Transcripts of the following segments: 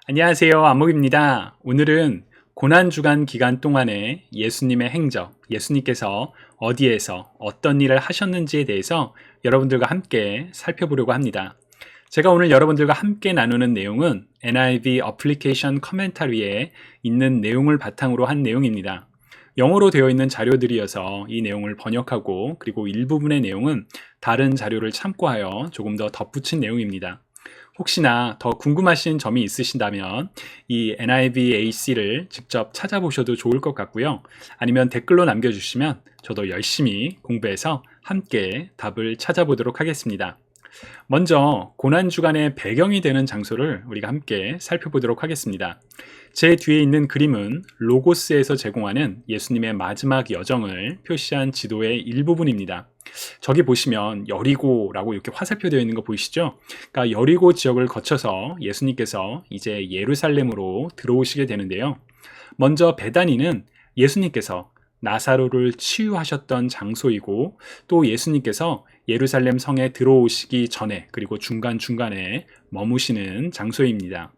안녕하세요. 안목입니다. 오늘은 고난주간 기간 동안에 예수님의 행적, 예수님께서 어디에서 어떤 일을 하셨는지에 대해서 여러분들과 함께 살펴보려고 합니다. 제가 오늘 여러분들과 함께 나누는 내용은 NIV 어플리케이션 커멘터리에 있는 내용을 바탕으로 한 내용입니다. 영어로 되어 있는 자료들이어서 이 내용을 번역하고 그리고 일부분의 내용은 다른 자료를 참고하여 조금 더 덧붙인 내용입니다. 혹시나 더 궁금하신 점이 있으신다면 이 NIVAC를 직접 찾아보셔도 좋을 것 같고요. 아니면 댓글로 남겨주시면 저도 열심히 공부해서 함께 답을 찾아보도록 하겠습니다. 먼저 고난주간의 배경이 되는 장소를 우리가 함께 살펴보도록 하겠습니다. 제 뒤에 있는 그림은 로고스에서 제공하는 예수님의 마지막 여정을 표시한 지도의 일부분입니다. 저기 보시면 여리고라고 이렇게 화살표 되어 있는 거 보이시죠? 그러니까 여리고 지역을 거쳐서 예수님께서 이제 예루살렘으로 들어오시게 되는데요. 먼저 베다니는 예수님께서 나사로를 치유하셨던 장소이고 또 예수님께서 예루살렘 성에 들어오시기 전에 그리고 중간중간에 머무시는 장소입니다.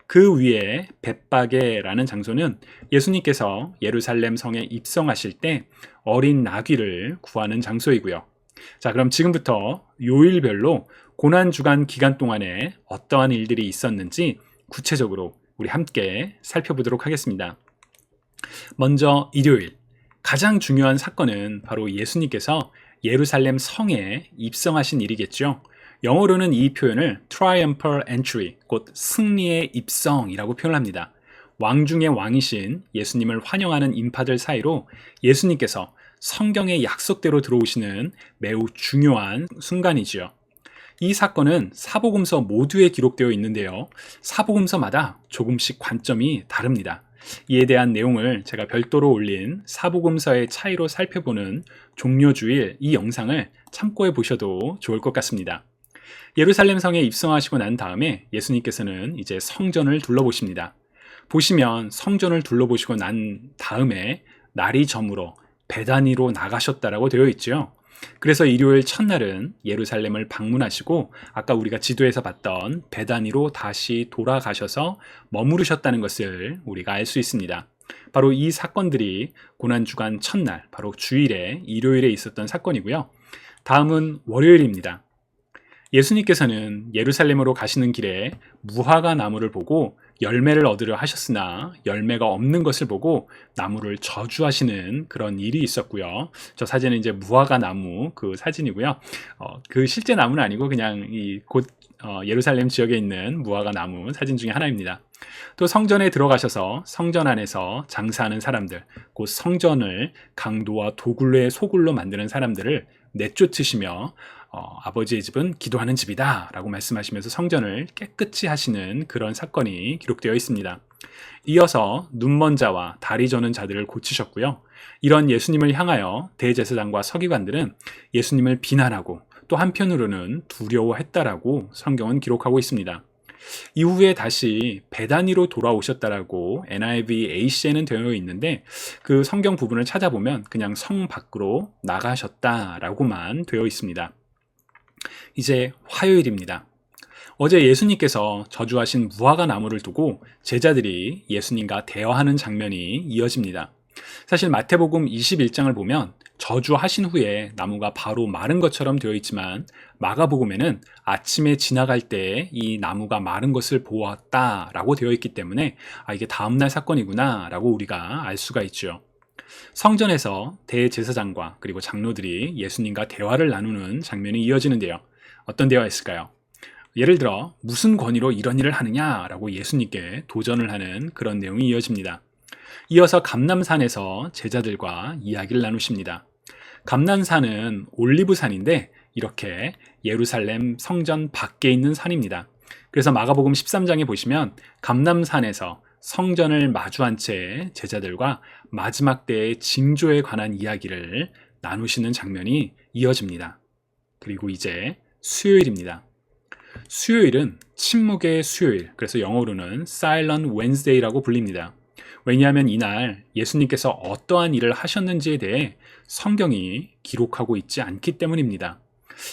그 위에 벳바게라는 장소는 예수님께서 예루살렘 성에 입성하실 때 어린 나귀를 구하는 장소이고요. 자, 그럼 지금부터 요일별로 고난주간 기간 동안에 어떠한 일들이 있었는지 구체적으로 우리 함께 살펴보도록 하겠습니다. 먼저 일요일, 가장 중요한 사건은 바로 예수님께서 예루살렘 성에 입성하신 일이겠죠. 영어로는 이 표현을 triumphal entry, 곧 승리의 입성이라고 표현합니다. 왕 중의 왕이신 예수님을 환영하는 인파들 사이로 예수님께서 성경의 약속대로 들어오시는 매우 중요한 순간이지요. 이 사건은 사복음서 모두에 기록되어 있는데요. 사복음서마다 조금씩 관점이 다릅니다. 이에 대한 내용을 제가 별도로 올린 사복음서의 차이로 살펴보는 종료주일 이 영상을 참고해 보셔도 좋을 것 같습니다. 예루살렘 성에 입성하시고 난 다음에 예수님께서는 이제 성전을 둘러보십니다. 보시면 성전을 둘러보시고 난 다음에 날이 저물어 베다니로 나가셨다라고 되어 있죠. 그래서 일요일 첫날은 예루살렘을 방문하시고 아까 우리가 지도에서 봤던 베다니로 다시 돌아가셔서 머무르셨다는 것을 우리가 알 수 있습니다. 바로 이 사건들이 고난주간 첫날, 바로 주일에 일요일에 있었던 사건이고요. 다음은 월요일입니다. 예수님께서는 예루살렘으로 가시는 길에 무화과 나무를 보고 열매를 얻으려 하셨으나 열매가 없는 것을 보고 나무를 저주하시는 그런 일이 있었고요. 저 사진은 이제 무화과 나무 그 사진이고요. 그 실제 나무는 아니고 그냥 이 곧 예루살렘 지역에 있는 무화과 나무 사진 중에 하나입니다. 또 성전에 들어가셔서 성전 안에서 장사하는 사람들, 곧 성전을 강도와 도굴의 소굴로 만드는 사람들을 내쫓으시며 아버지의 집은 기도하는 집이다 라고 말씀하시면서 성전을 깨끗이 하시는 그런 사건이 기록되어 있습니다. 이어서 눈먼 자와 다리 저는 자들을 고치셨고요. 이런 예수님을 향하여 대제사장과 서기관들은 예수님을 비난하고 또 한편으로는 두려워했다라고 성경은 기록하고 있습니다. 이후에 다시 베다니로 돌아오셨다라고 NIVAC에는 되어 있는데 그 성경 부분을 찾아보면 그냥 성 밖으로 나가셨다라고만 되어 있습니다. 이제 화요일입니다. 어제 예수님께서 저주하신 무화과 나무를 두고 제자들이 예수님과 대화하는 장면이 이어집니다. 사실 마태복음 21장을 보면 저주하신 후에 나무가 바로 마른 것처럼 되어 있지만 마가복음에는 아침에 지나갈 때 이 나무가 마른 것을 보았다라고 되어 있기 때문에 이게 다음날 사건이구나 라고 우리가 알 수가 있죠. 성전에서 대제사장과 그리고 장로들이 예수님과 대화를 나누는 장면이 이어지는데요. 어떤 대화였을까요? 예를 들어 무슨 권위로 이런 일을 하느냐라고 예수님께 도전을 하는 그런 내용이 이어집니다. 이어서 감람산에서 제자들과 이야기를 나누십니다. 감람산은 올리브산인데 이렇게 예루살렘 성전 밖에 있는 산입니다. 그래서 마가복음 13장에 보시면 감람산에서 성전을 마주한 채 제자들과 마지막 때의 징조에 관한 이야기를 나누시는 장면이 이어집니다. 그리고 이제 수요일입니다. 수요일은 침묵의 수요일, 그래서 영어로는 Silent Wednesday라고 불립니다. 왜냐하면 이날 예수님께서 어떠한 일을 하셨는지에 대해 성경이 기록하고 있지 않기 때문입니다.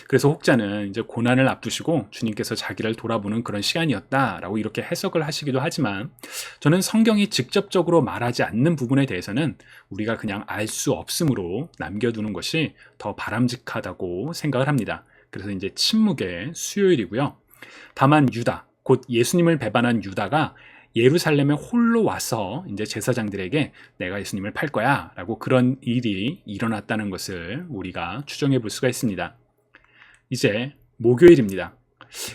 그래서 혹자는 이제 고난을 앞두시고 주님께서 자기를 돌아보는 그런 시간이었다라고 이렇게 해석을 하시기도 하지만, 저는 성경이 직접적으로 말하지 않는 부분에 대해서는 우리가 그냥 알 수 없음으로 남겨두는 것이 더 바람직하다고 생각을 합니다. 그래서 이제 침묵의 수요일이고요. 다만 유다, 곧 예수님을 배반한 유다가 예루살렘에 홀로 와서 이제 제사장들에게 내가 예수님을 팔 거야 라고 그런 일이 일어났다는 것을 우리가 추정해 볼 수가 있습니다. 이제 목요일입니다.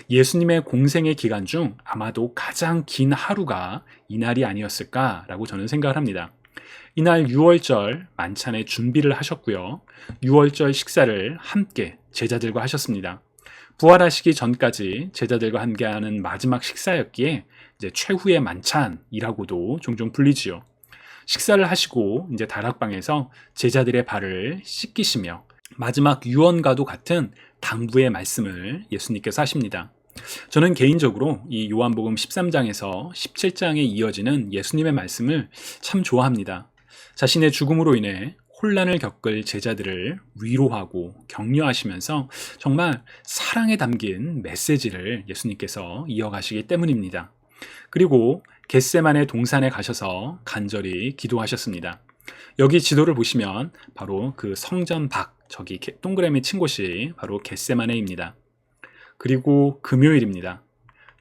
예수님의 공생의 기간 중 아마도 가장 긴 하루가 이날이 아니었을까라고 저는 생각을 합니다. 이날 유월절 만찬의 준비를 하셨고요. 유월절 식사를 함께 제자들과 하셨습니다. 부활하시기 전까지 제자들과 함께하는 마지막 식사였기에 이제 최후의 만찬이라고도 종종 불리지요. 식사를 하시고 이제 다락방에서 제자들의 발을 씻기시며 마지막 유언과도 같은 당부의 말씀을 예수님께서 하십니다. 저는 개인적으로 이 요한복음 13장에서 17장에 이어지는 예수님의 말씀을 참 좋아합니다. 자신의 죽음으로 인해 혼란을 겪을 제자들을 위로하고 격려하시면서 정말 사랑에 담긴 메시지를 예수님께서 이어가시기 때문입니다. 그리고 겟세마네 동산에 가셔서 간절히 기도하셨습니다. 여기 지도를 보시면 바로 그 성전 밖, 저기 동그라미 친 곳이 바로 겟세마네입니다. 그리고 금요일입니다.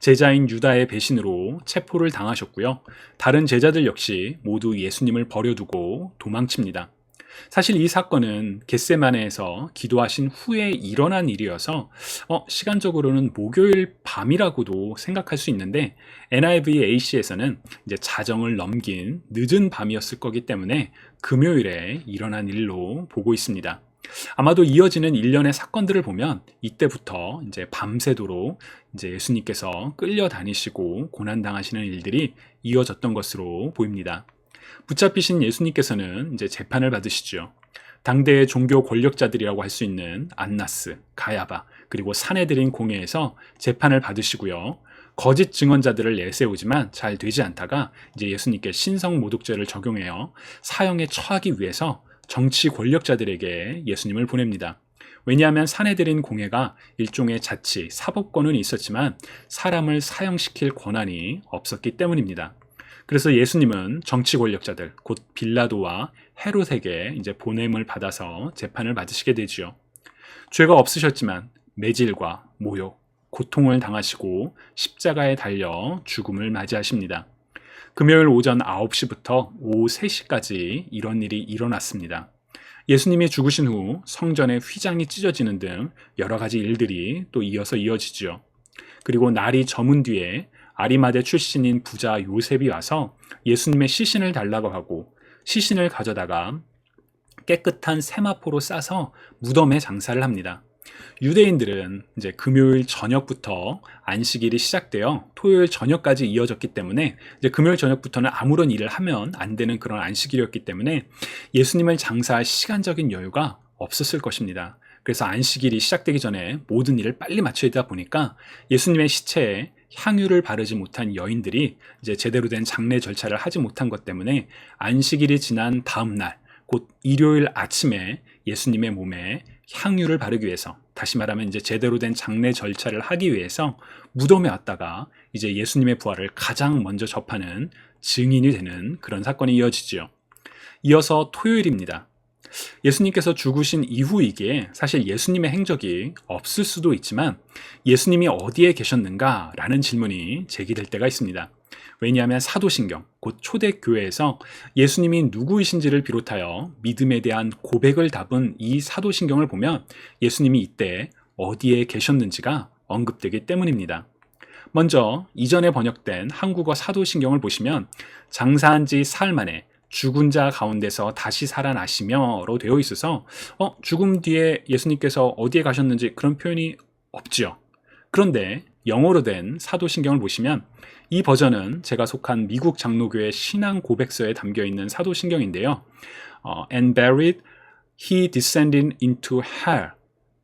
제자인 유다의 배신으로 체포를 당하셨고요. 다른 제자들 역시 모두 예수님을 버려두고 도망칩니다. 사실 이 사건은 겟세마네에서 기도하신 후에 일어난 일이어서 시간적으로는 목요일 밤이라고도 생각할 수 있는데, NIV AC에서는 이제 자정을 넘긴 늦은 밤이었을 거기 때문에 금요일에 일어난 일로 보고 있습니다. 아마도 이어지는 일련의 사건들을 보면 이때부터 이제 밤새도록 이제 예수님께서 끌려다니시고 고난당하시는 일들이 이어졌던 것으로 보입니다. 붙잡히신 예수님께서는 이제 재판을 받으시죠. 당대의 종교 권력자들이라고 할 수 있는 안나스, 가야바, 그리고 사내들인 공회에서 재판을 받으시고요. 거짓 증언자들을 내세우지만 잘 되지 않다가 이제 예수님께 신성 모독죄를 적용해요. 사형에 처하기 위해서 정치 권력자들에게 예수님을 보냅니다. 왜냐하면 사내들인 공회가 일종의 자치, 사법권은 있었지만 사람을 사형시킬 권한이 없었기 때문입니다. 그래서 예수님은 정치 권력자들, 곧 빌라도와 헤롯에게 이제 보냄을 받아서 재판을 받으시게 되지요. 죄가 없으셨지만 매질과 모욕, 고통을 당하시고 십자가에 달려 죽음을 맞이하십니다. 금요일 오전 9시부터 오후 3시까지 이런 일이 일어났습니다. 예수님이 죽으신 후 성전의 휘장이 찢어지는 등 여러 가지 일들이 또 이어지죠. 그리고 날이 저문 뒤에 아리마대 출신인 부자 요셉이 와서 예수님의 시신을 달라고 하고 시신을 가져다가 깨끗한 세마포로 싸서 무덤에 장사를 합니다. 유대인들은 이제 금요일 저녁부터 안식일이 시작되어 토요일 저녁까지 이어졌기 때문에 이제 금요일 저녁부터는 아무런 일을 하면 안 되는 그런 안식일이었기 때문에 예수님을 장사할 시간적인 여유가 없었을 것입니다. 그래서 안식일이 시작되기 전에 모든 일을 빨리 마쳐야 되다 보니까 예수님의 시체에 향유를 바르지 못한 여인들이 이제 제대로 된 장례 절차를 하지 못한 것 때문에 안식일이 지난 다음 날, 곧 일요일 아침에 예수님의 몸에 향유를 바르기 위해서, 다시 말하면 이제 제대로 된 장례 절차를 하기 위해서 무덤에 왔다가 이제 예수님의 부활을 가장 먼저 접하는 증인이 되는 그런 사건이 이어지지요. 이어서 토요일입니다. 예수님께서 죽으신 이후이기에 사실 예수님의 행적이 없을 수도 있지만 예수님이 어디에 계셨는가? 라는 질문이 제기될 때가 있습니다. 왜냐하면 사도신경, 곧 초대교회에서 예수님이 누구이신지를 비롯하여 믿음에 대한 고백을 담은 이 사도신경을 보면 예수님이 이때 어디에 계셨는지가 언급되기 때문입니다. 먼저 이전에 번역된 한국어 사도신경을 보시면 장사한 지 사흘 만에 죽은 자 가운데서 다시 살아나시며로 되어 있어서 죽음 뒤에 예수님께서 어디에 가셨는지 그런 표현이 없지요. 그런데 영어로 된 사도신경을 보시면 이 버전은 제가 속한 미국 장로교회 신앙 고백서에 담겨 있는 사도신경인데요. And buried, he descended into hell.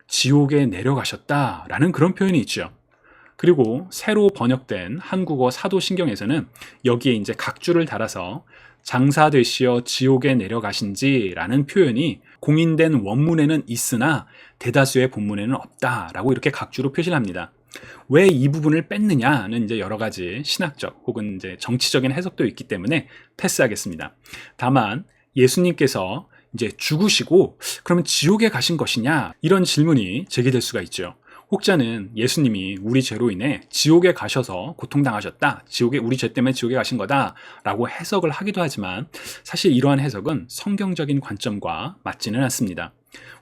지옥에 내려가셨다 라는 그런 표현이 있죠. 그리고 새로 번역된 한국어 사도신경에서는 여기에 이제 각주를 달아서 장사되시어 지옥에 내려가신지라는 표현이 공인된 원문에는 있으나 대다수의 본문에는 없다라고 이렇게 각주로 표시를 합니다. 왜 이 부분을 뺐느냐는 이제 여러 가지 신학적 혹은 이제 정치적인 해석도 있기 때문에 패스하겠습니다. 다만 예수님께서 이제 죽으시고 그러면 지옥에 가신 것이냐 이런 질문이 제기될 수가 있죠. 혹자는 예수님이 우리 죄로 인해 지옥에 가셔서 고통당하셨다, 우리 죄 때문에 지옥에 가신 거다라고 해석을 하기도 하지만 사실 이러한 해석은 성경적인 관점과 맞지는 않습니다.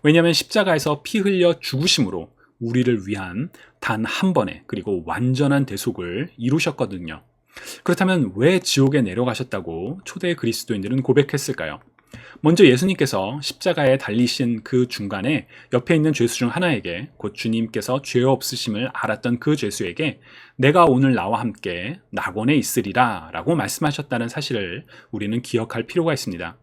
왜냐하면 십자가에서 피 흘려 죽으심으로 우리를 위한 단 한 번의 그리고 완전한 대속을 이루셨거든요. 그렇다면 왜 지옥에 내려가셨다고 초대 그리스도인들은 고백했을까요? 먼저 예수님께서 십자가에 달리신 그 중간에 옆에 있는 죄수 중 하나에게, 곧 주님께서 죄 없으심을 알았던 그 죄수에게 내가 오늘 나와 함께 낙원에 있으리라 라고 말씀하셨다는 사실을 우리는 기억할 필요가 있습니다.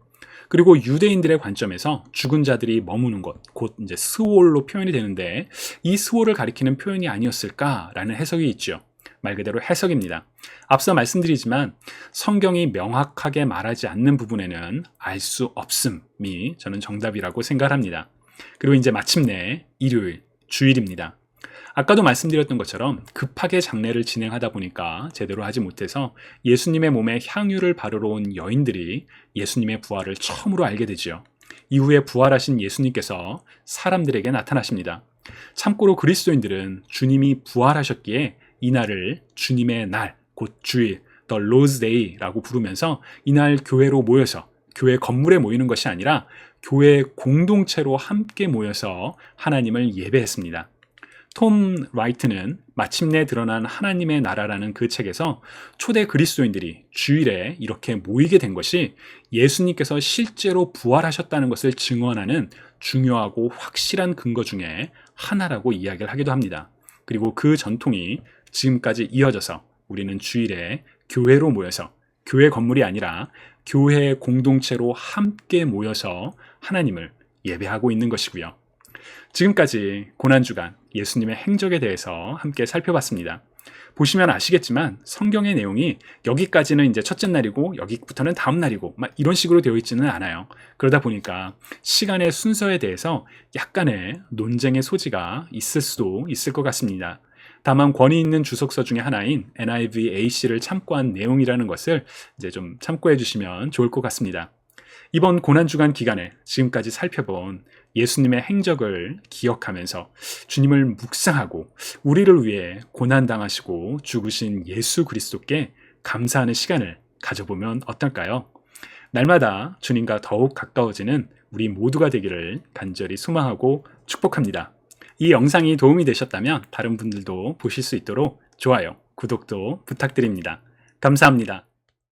그리고 유대인들의 관점에서 죽은 자들이 머무는 곳, 곧 이제 스올로 표현이 되는데 이 스올을 가리키는 표현이 아니었을까라는 해석이 있죠. 말 그대로 해석입니다. 앞서 말씀드리지만 성경이 명확하게 말하지 않는 부분에는 알 수 없음이 저는 정답이라고 생각합니다. 그리고 이제 마침내 일요일, 주일입니다. 아까도 말씀드렸던 것처럼 급하게 장례를 진행하다 보니까 제대로 하지 못해서 예수님의 몸에 향유를 바르러 온 여인들이 예수님의 부활을 처음으로 알게 되지요. 이후에 부활하신 예수님께서 사람들에게 나타나십니다. 참고로 그리스도인들은 주님이 부활하셨기에 이날을 주님의 날, 곧 주일, The Lord's Day라고 부르면서 이날 교회로 모여서 교회 건물에 모이는 것이 아니라 교회 공동체로 함께 모여서 하나님을 예배했습니다. 톰 라이트는 마침내 드러난 하나님의 나라라는 그 책에서 초대 그리스도인들이 주일에 이렇게 모이게 된 것이 예수님께서 실제로 부활하셨다는 것을 증언하는 중요하고 확실한 근거 중에 하나라고 이야기를 하기도 합니다. 그리고 그 전통이 지금까지 이어져서 우리는 주일에 교회로 모여서 교회 건물이 아니라 교회 공동체로 함께 모여서 하나님을 예배하고 있는 것이고요. 지금까지 고난주간 예수님의 행적에 대해서 함께 살펴봤습니다. 보시면 아시겠지만 성경의 내용이 여기까지는 이제 첫째 날이고 여기부터는 다음 날이고 막 이런 식으로 되어 있지는 않아요. 그러다 보니까 시간의 순서에 대해서 약간의 논쟁의 소지가 있을 수도 있을 것 같습니다. 다만 권위 있는 주석서 중에 하나인 NIV AC를 참고한 내용이라는 것을 이제 좀 참고해 주시면 좋을 것 같습니다. 이번 고난주간 기간에 지금까지 살펴본 예수님의 행적을 기억하면서 주님을 묵상하고 우리를 위해 고난당하시고 죽으신 예수 그리스도께 감사하는 시간을 가져보면 어떨까요? 날마다 주님과 더욱 가까워지는 우리 모두가 되기를 간절히 소망하고 축복합니다. 이 영상이 도움이 되셨다면 다른 분들도 보실 수 있도록 좋아요, 구독도 부탁드립니다. 감사합니다.